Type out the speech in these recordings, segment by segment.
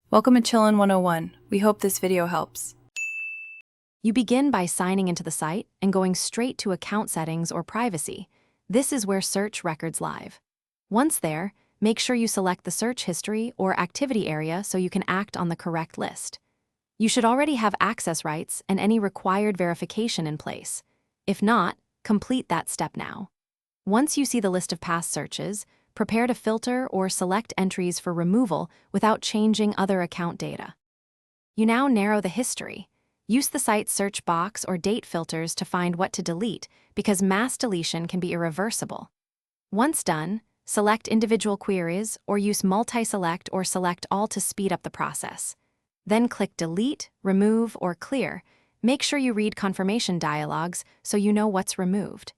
Welcome to Chillin' 101. We hope this video helps. You begin by signing into the site and going straight to account settings or privacy. This is where search records live. Once there, make sure you select the search history or activity area so you can act on the correct list. You should already have access rights and any required verification in place. If not, complete that step now. Once you see the list of past searches, prepare to filter or select entries for removal without changing other account data. You now narrow the history. Use the site's search box or date filters to find what to delete because mass deletion can be irreversible. Once done, select individual queries or use multi-select or select all to speed up the process. Then click Delete, Remove, or Clear. Make sure you read confirmation dialogues so you know what's removed.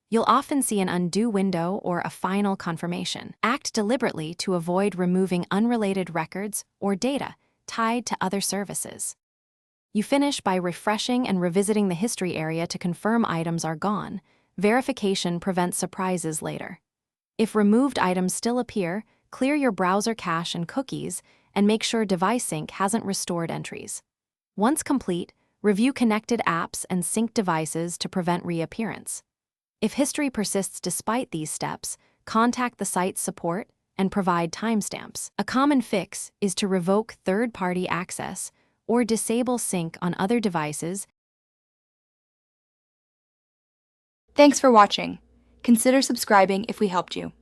You'll often see an undo window or a final confirmation. Act deliberately to avoid removing unrelated records or data tied to other services. You finish by refreshing and revisiting the history area to confirm items are gone. Verification prevents surprises later. If removed items still appear, clear your browser cache and cookies and make sure Device Sync hasn't restored entries. Once complete, review connected apps and sync devices to prevent reappearance. If history persists despite these steps, contact the site's support and provide timestamps. A common fix is to revoke third-party access or disable sync on other devices. Thanks for watching. Consider subscribing if we helped you.